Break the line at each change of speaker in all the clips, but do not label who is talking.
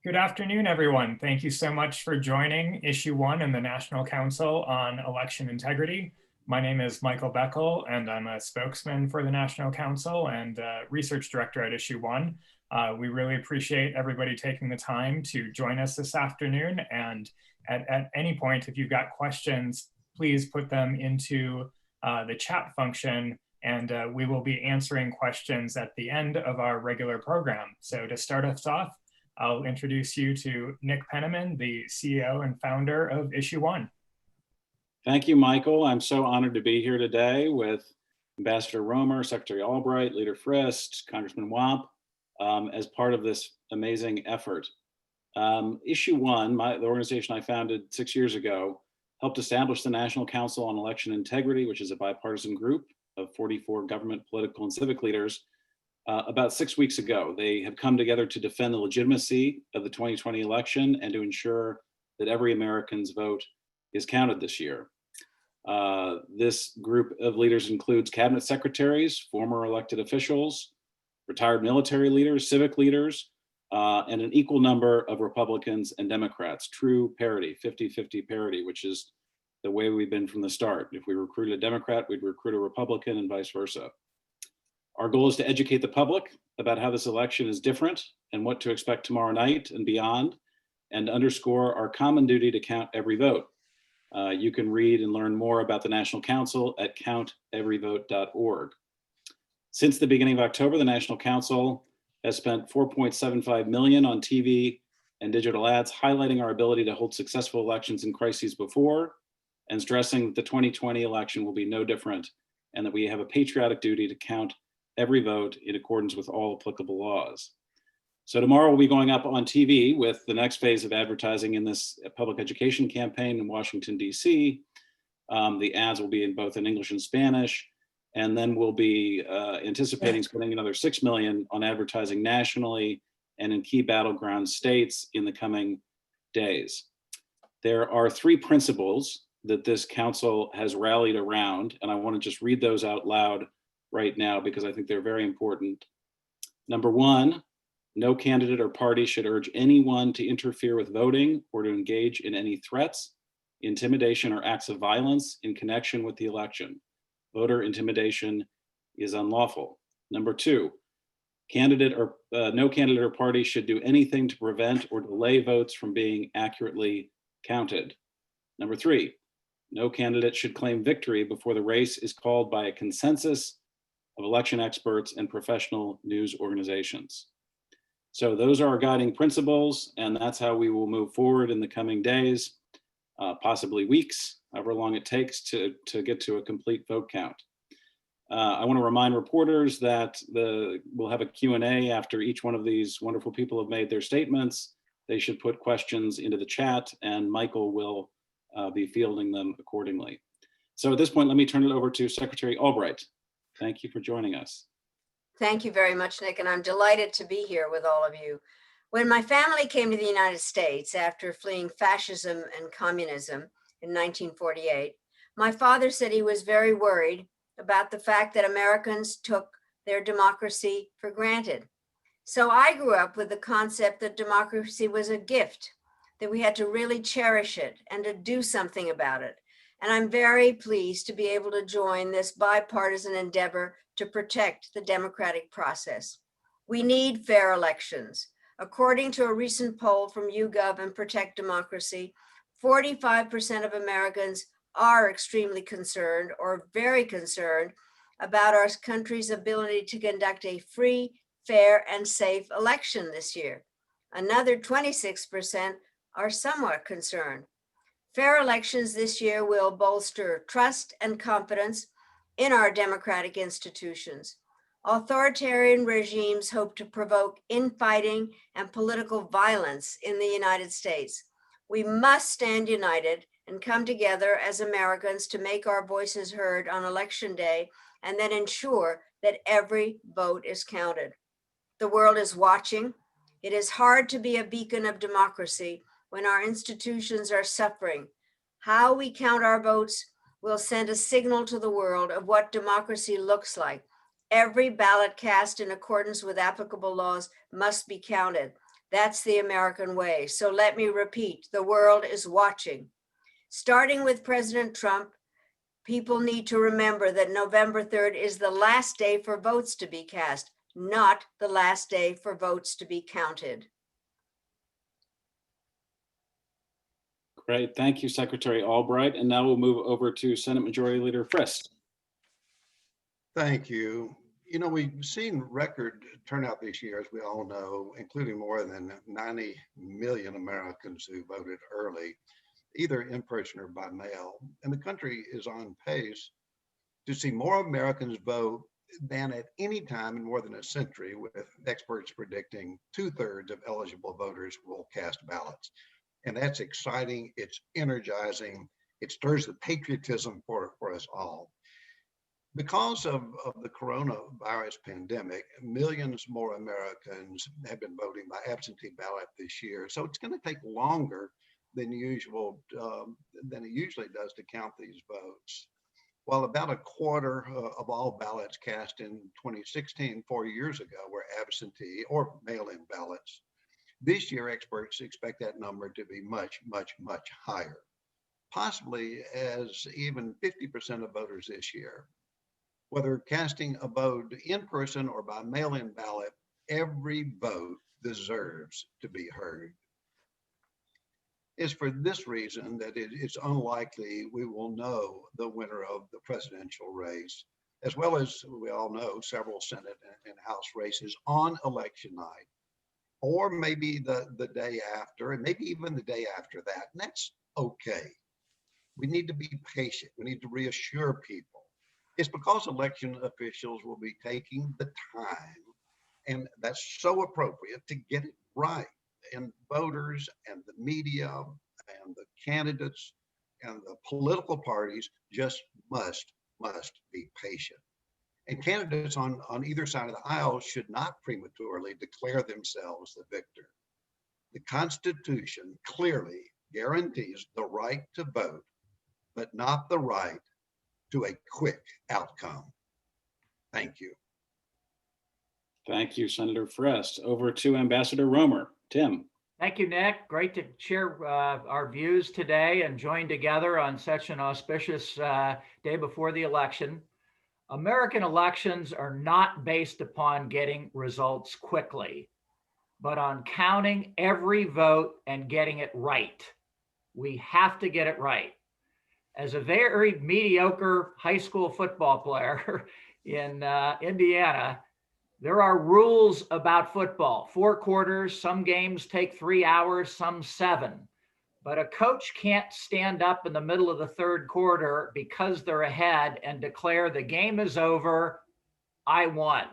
Good afternoon, everyone. Thank you so much for joining Issue 1 in the National Council on Election Integrity. My name is Michael Beckel, and I'm a spokesman for the National Council and research director at Issue 1. We really appreciate everybody taking the time to join us this afternoon. And at any point, if you've got questions, please put them into the chat function, and we will be answering questions at the end of our regular program. So to start us off, I'll introduce you to Nick Penniman, the CEO and founder of Issue 1.
Thank you, Michael. I'm so honored to be here today with Ambassador Roemer, Secretary Albright, Leader Frist, Congressman Wamp, as part of this amazing effort. Issue 1, the organization I founded 6 years ago, helped establish the National Council on Election Integrity, which is a bipartisan group of 44 government, political, and civic leaders. About 6 weeks ago, they have come together to defend the legitimacy of the 2020 election and to ensure that every American's vote is counted this year. This group of leaders includes cabinet secretaries, former elected officials, retired military leaders, civic leaders, and an equal number of Republicans and Democrats. True parity, 50-50 parity, which is the way we've been from the start. If we recruit a Democrat, we'd recruit a Republican and vice versa. Our goal is to educate the public about how this election is different and what to expect tomorrow night and beyond, and underscore our common duty to count every vote. You can read and learn more about the National Council at counteveryvote.org. Since the beginning of October, the National Council has spent $4.75 million on TV and digital ads, highlighting our ability to hold successful elections in crises before, and stressing that the 2020 election will be no different, and that we have a patriotic duty to count every vote in accordance with all applicable laws. So tomorrow we'll be going up on TV with the next phase of advertising in this public education campaign in Washington, D.C. The ads will be in both in English and Spanish, and then we'll be anticipating spending another $6 million on advertising nationally and in key battleground states in the coming days. There are 3 principles that this council has rallied around, and I want to just read those out loud right now because I think they're very important. Number 1, no candidate or party should urge anyone to interfere with voting or to engage in any threats, intimidation, or acts of violence in connection with the election. Voter intimidation is unlawful. Number 2, no candidate or party should do anything to prevent or delay votes from being accurately counted. Number 3, no candidate should claim victory before the race is called by a consensus of election experts and professional news organizations. So those are our guiding principles, and that's how we will move forward in the coming days, possibly weeks, however long it takes to get to a complete vote count. I want to remind reporters that we'll have a Q&A after each one of these wonderful people have made their statements. They should put questions into the chat, and Michael will be fielding them accordingly. So at this point, let me turn it over to Secretary Albright. Thank you for joining us.
Thank you very much, Nick, and I'm delighted to be here with all of you. When my family came to the United States after fleeing fascism and communism in 1948, my father said he was very worried about the fact that Americans took their democracy for granted. So I grew up with the concept that democracy was a gift, that we had to really cherish it and to do something about it. And I'm very pleased to be able to join this bipartisan endeavor to protect the democratic process. We need fair elections. According to a recent poll from YouGov and Protect Democracy, 45% of Americans are extremely concerned or very concerned about our country's ability to conduct a free, fair, and safe election this year. Another 26% are somewhat concerned. Fair elections this year will bolster trust and confidence in our democratic institutions. Authoritarian regimes hope to provoke infighting and political violence in the United States. We must stand united and come together as Americans to make our voices heard on Election Day and then ensure that every vote is counted. The world is watching. It is hard to be a beacon of democracy when our institutions are suffering. How we count our votes will send a signal to the world of what democracy looks like. Every ballot cast in accordance with applicable laws must be counted. That's the American way. So let me repeat, the world is watching. Starting with President Trump, people need to remember that November 3rd is the last day for votes to be cast, not the last day for votes to be counted.
Great. Thank you, Secretary Albright. And now we'll move over to Senate Majority Leader Frist.
Thank you. You know, we've seen record turnout this year, as we all know, including more than 90 million Americans who voted early, either in person or by mail. And the country is on pace to see more Americans vote than at any time in more than a century, with experts predicting 2/3 of eligible voters will cast ballots. And that's exciting, it's energizing, it stirs the patriotism for us all. Because of the coronavirus pandemic, millions more Americans have been voting by absentee ballot this year. So it's going to take longer than usual, than it usually does to count these votes. While about a quarter of all ballots cast in 2016, 4 years ago, were absentee or mail-in ballots, this year experts expect that number to be much, much, much higher, possibly as even 50% of voters this year. Whether casting a vote in person or by mail-in ballot, every vote deserves to be heard. It's for this reason that it's unlikely we will know the winner of the presidential race, as well as we all know several Senate and House races on election night, or maybe the day after, and maybe even the day after that. And that's okay. We need to be patient. We need to reassure people. It's because election officials will be taking the time, and that's so appropriate, to get it right. And voters and the media and the candidates and the political parties just must be patient. And candidates on either side of the aisle should not prematurely declare themselves the victor. The Constitution clearly guarantees the right to vote, but not the right to a quick outcome. Thank you.
Thank you, Senator Frist. Over to Ambassador Roemer. Tim.
Thank you, Nick. Great to share our views today and join together on such an auspicious day before the election. American elections are not based upon getting results quickly, but on counting every vote and getting it right. We have to get it right. As a very mediocre high school football player in Indiana, there are rules about football. 4 quarters, some games take 3 hours, some 7. But a coach can't stand up in the middle of the 3rd quarter because they're ahead and declare the game is over, I won.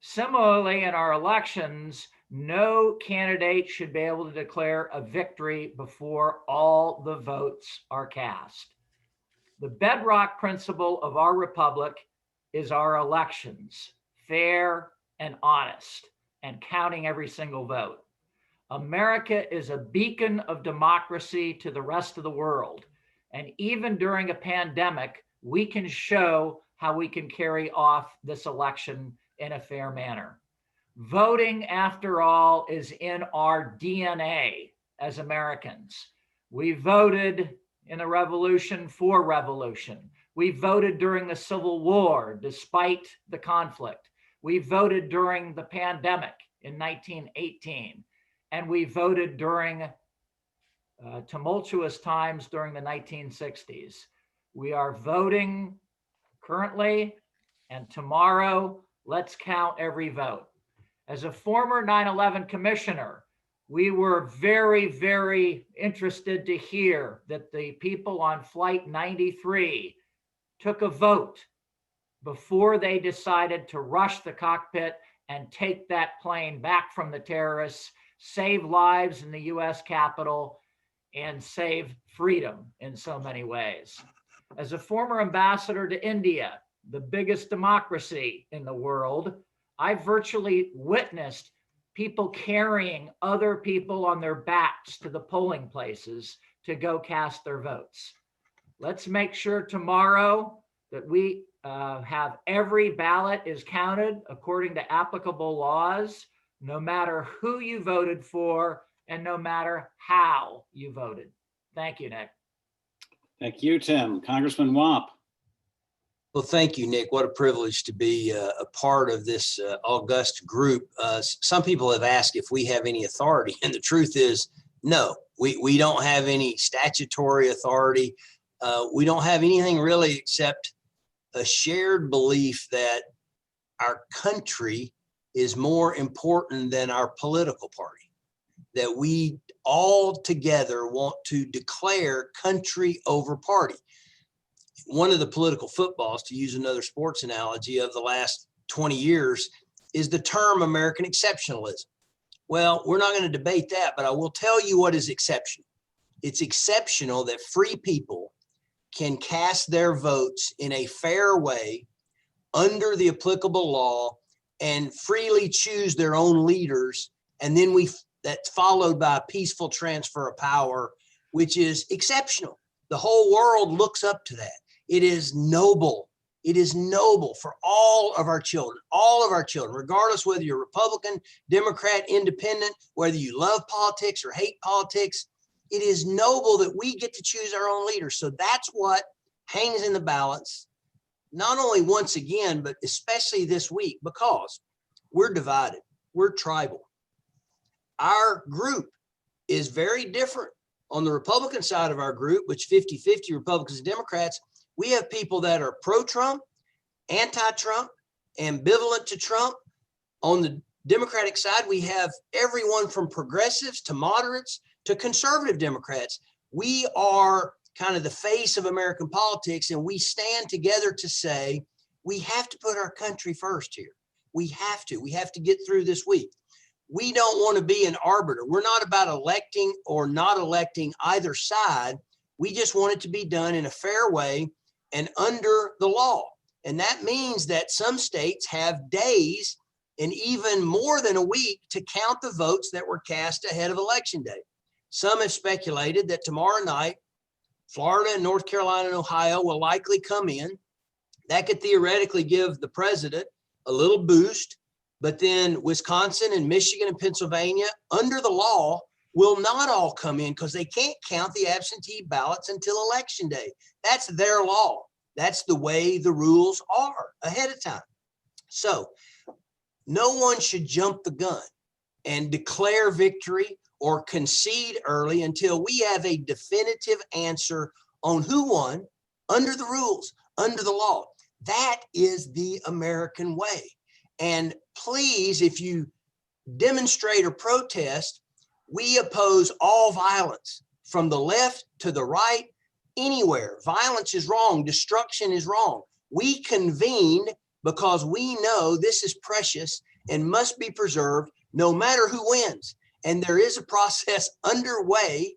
Similarly, in our elections, no candidate should be able to declare a victory before all the votes are cast. The bedrock principle of our republic is our elections, fair and honest, and counting every single vote. America is a beacon of democracy to the rest of the world. And even during a pandemic, we can show how we can carry off this election in a fair manner. Voting, after all, is in our DNA as Americans. We voted in the revolution for revolution. We voted during the Civil War, despite the conflict. We voted during the pandemic in 1918. And we voted during tumultuous times during the 1960s. We are voting currently, and tomorrow, let's count every vote. As a former 9/11 commissioner, we were very, very interested to hear that the people on Flight 93 took a vote before they decided to rush the cockpit and take that plane back from the terrorists, save lives in the US Capitol, and save freedom in so many ways. As a former ambassador to India, the biggest democracy in the world, I virtually witnessed people carrying other people on their backs to the polling places to go cast their votes. Let's make sure tomorrow that we have every ballot is counted according to applicable laws. no matter who you voted for and no matter how you voted. Thank you, Nick.
Thank you, Tim. Congressman Wamp.
Well, thank you, Nick. What a privilege to be a part of this august group. Some people have asked if we have any authority, and the truth is, no, we don't have any statutory authority. We don't have anything really except a shared belief that our country is more important than our political party, that we all together want to declare country over party. One of the political footballs, to use another sports analogy, of the last 20 years is the term American exceptionalism. Well, we're not going to debate that, but I will tell you what is exceptional. It's exceptional that free people can cast their votes in a fair way under the applicable law and freely choose their own leaders. And then that's followed by a peaceful transfer of power, which is exceptional. The whole world looks up to that. It is noble. It is noble for all of our children, regardless whether you're Republican, Democrat, Independent, whether you love politics or hate politics. It is noble that we get to choose our own leaders. So that's what hangs in the balance, not only once again, but especially this week, because we're divided. We're tribal. Our group is very different. On the Republican side of our group, which 50-50 Republicans and Democrats, we have people that are pro-Trump, anti-Trump, ambivalent to Trump. On the Democratic side, we have everyone from progressives to moderates to conservative Democrats. We are kind of the face of American politics, and we stand together to say we have to put our country first here. We have to get through this week. We don't want to be an arbiter. We're not about electing or not electing either side. We just want it to be done in a fair way and under the law. And that means that some states have days and even more than a week to count the votes that were cast ahead of Election Day. Some have speculated that tomorrow night, Florida and North Carolina and Ohio will likely come in. That could theoretically give the president a little boost, but then Wisconsin and Michigan and Pennsylvania, under the law, will not all come in because they can't count the absentee ballots until Election Day. That's their law. That's the way the rules are ahead of time. So no one should jump the gun and declare victory or concede early until we have a definitive answer on who won under the rules, under the law. That is the American way. And please, if you demonstrate or protest, we oppose all violence from the left to the right, anywhere. Violence is wrong. Destruction is wrong. We convened because we know this is precious and must be preserved no matter who wins. And there is a process underway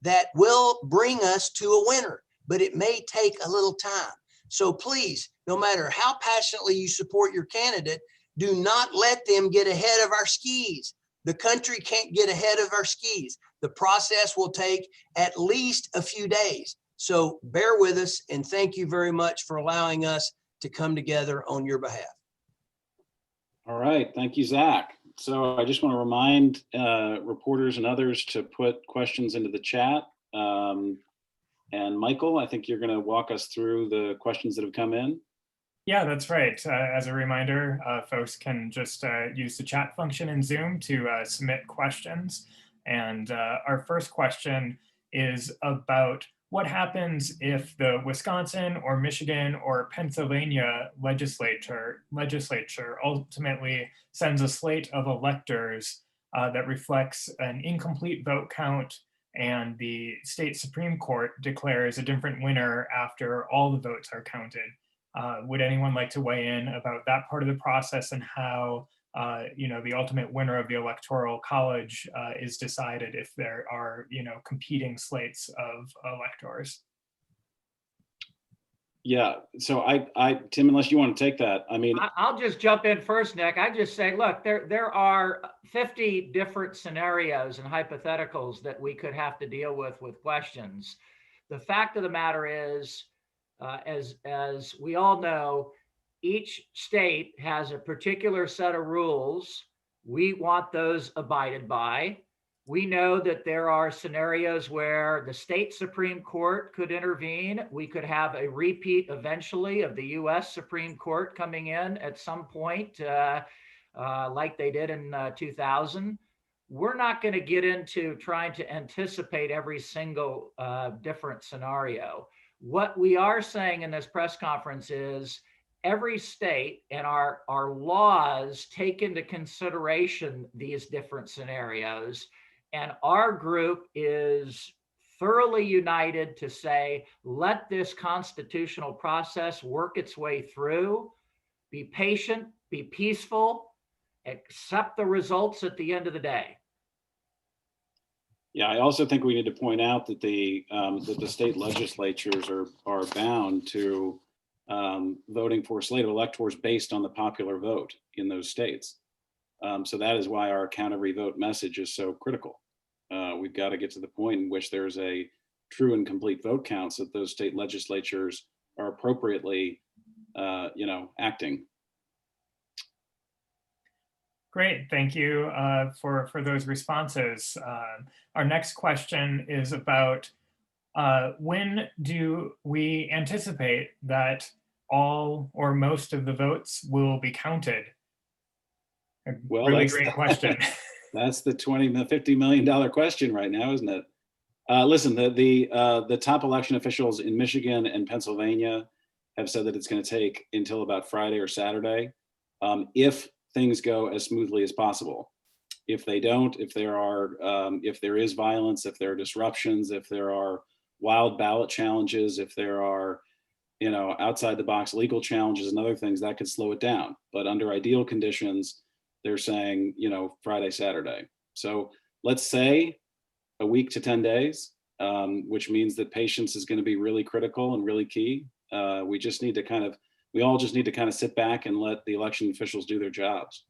that will bring us to a winner, but it may take a little time. So please, no matter how passionately you support your candidate, do not let them get ahead of our skis. The country can't get ahead of our skis. The process will take at least a few days. So bear with us, and thank you very much for allowing us to come together on your behalf.
All right, thank you, Zach. So I just want to remind reporters and others to put questions into the chat. And Michael, I think you're going to walk us through the questions that have come in.
Yeah, that's right. As a reminder, folks can just use the chat function in Zoom to submit questions. And our first question is about what happens if the Wisconsin or Michigan or Pennsylvania legislature ultimately sends a slate of electors that reflects an incomplete vote count, and the state Supreme Court declares a different winner after all the votes are counted. Would anyone like to weigh in about that part of the process and how the ultimate winner of the Electoral College is decided if there are competing slates of electors?
Yeah, so Tim, unless you want to take that, I mean,
I'll just jump in first, Nick. I just say, look, there are 50 different scenarios and hypotheticals that we could have to deal with questions. The fact of the matter is, as we all know, each state has a particular set of rules We want those abided by. We know that there are scenarios where the state Supreme Court could intervene. We could have a repeat eventually of the US Supreme Court coming in at some point, like they did in 2000. We're not going to get into trying to anticipate every single different scenario. What we are saying in this press conference is every state and our laws take into consideration these different scenarios. And our group is thoroughly united to say, let this constitutional process work its way through, be patient, be peaceful, accept the results at the end of the day.
Yeah, I also think we need to point out that the state legislatures are bound to voting for a slate of electors based on the popular vote in those states. So that is why our count every vote message is so critical. We've got to get to the point in which there's a true and complete vote count so that those state legislatures are appropriately, acting.
Great, thank you for those responses. Our next question is about when do we anticipate that all or most of the votes will be counted? A
Well,
really
that's
great question.
That's the $50 million question right now, isn't it? Listen, the top election officials in Michigan and Pennsylvania have said that it's going to take until about Friday or Saturday, if things go as smoothly as possible. If they don't, if there is violence, if there are disruptions, if there are wild ballot challenges, if there are, outside the box legal challenges and other things, that could slow it down. But under ideal conditions, they're saying, Friday, Saturday. So let's say a week to 10 days, which means that patience is going to be really critical and really key. We all just need to kind of sit back and let the election officials do their jobs.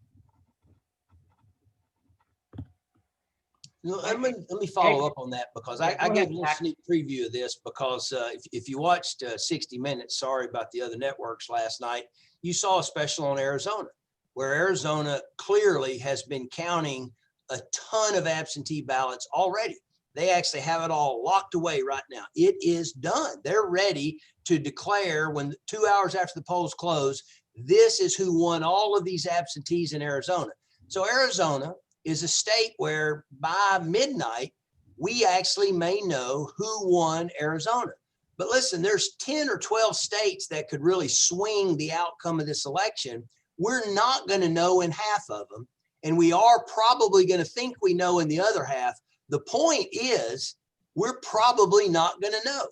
Let me follow up on that, because I gave a little sneak preview of this, because if you watched 60 Minutes, sorry about the other networks last night, you saw a special on Arizona, where Arizona clearly has been counting a ton of absentee ballots already. They actually have it all locked away right now. It is done. They're ready to declare, when 2 hours after the polls close, this is who won all of these absentees in Arizona. So Arizona is a state where by midnight, we actually may know who won Arizona. But listen, there's 10 or 12 states that could really swing the outcome of this election. We're not going to know in half of them, and we are probably going to think we know in the other half. The point is, we're probably not going to know.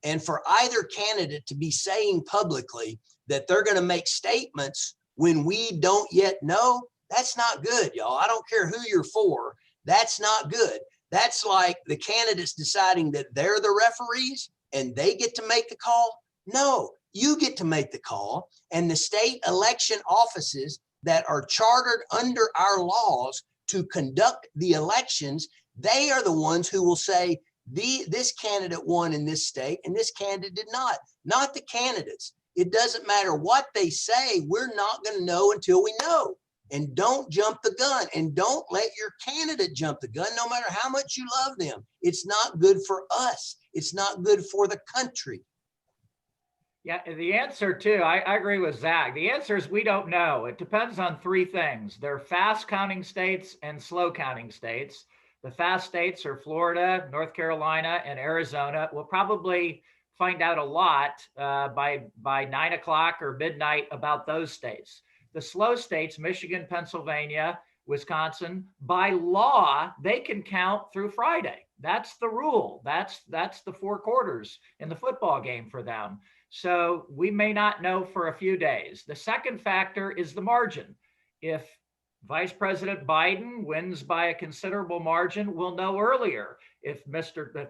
And for either candidate to be saying publicly that they're going to make statements when we don't yet know, that's not good, y'all. I don't care who you're for. That's not good. That's like the candidates deciding that they're the referees and they get to make the call. No, you get to make the call. And the state election offices that are chartered under our laws to conduct the elections, they are the ones who will say, this candidate won in this state and this candidate did not the candidates. It doesn't matter what they say. We're not going to know until we know. And don't jump the gun, and don't let your candidate jump the gun, no matter how much you love them. It's not good for us. It's not good for the country.
Yeah, the answer too, I agree with Zach. The answer is we don't know. It depends on three things. They're fast counting states and slow counting states. The fast states are Florida, North Carolina, and Arizona. We'll probably find out a lot by 9 o'clock or midnight about those states. The slow states, Michigan, Pennsylvania, Wisconsin, by law, they can count through Friday. That's the rule. That's the 4 quarters in the football game for them. So we may not know for a few days. The second factor is the margin. If Vice President Biden wins by a considerable margin, we'll know earlier. If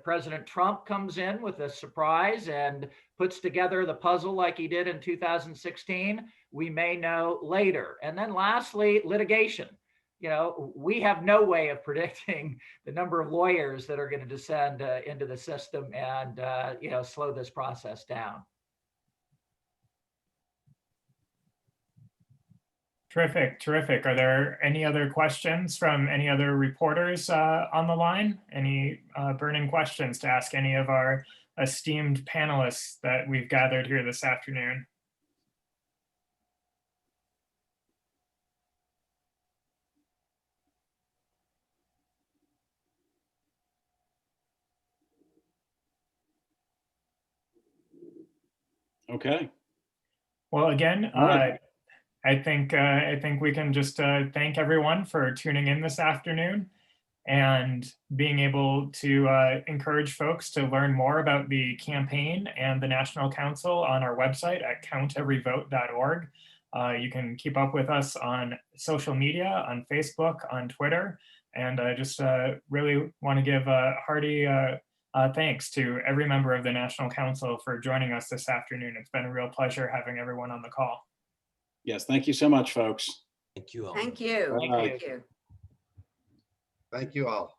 President Trump comes in with a surprise and puts together the puzzle like he did in 2016, we may know later. And then lastly, litigation. We have no way of predicting the number of lawyers that are going to descend into the system and slow this process down.
Terrific, terrific. Are there any other questions from any other reporters on the line? Any burning questions to ask any of our esteemed panelists that we've gathered here this afternoon?
Okay.
Well, again,
All right.
I think we can just thank everyone for tuning in this afternoon and being able to encourage folks to learn more about the campaign and the National Council on our website at counteveryvote.org. You can keep up with us on social media, on Facebook, on Twitter, and I just really want to give a hearty thanks to every member of the National Council for joining us this afternoon. It's been a real pleasure having everyone on the call.
Yes, thank you so much, folks.
Thank you all.
Thank you.
Bye.
Thank you.
Thank you all.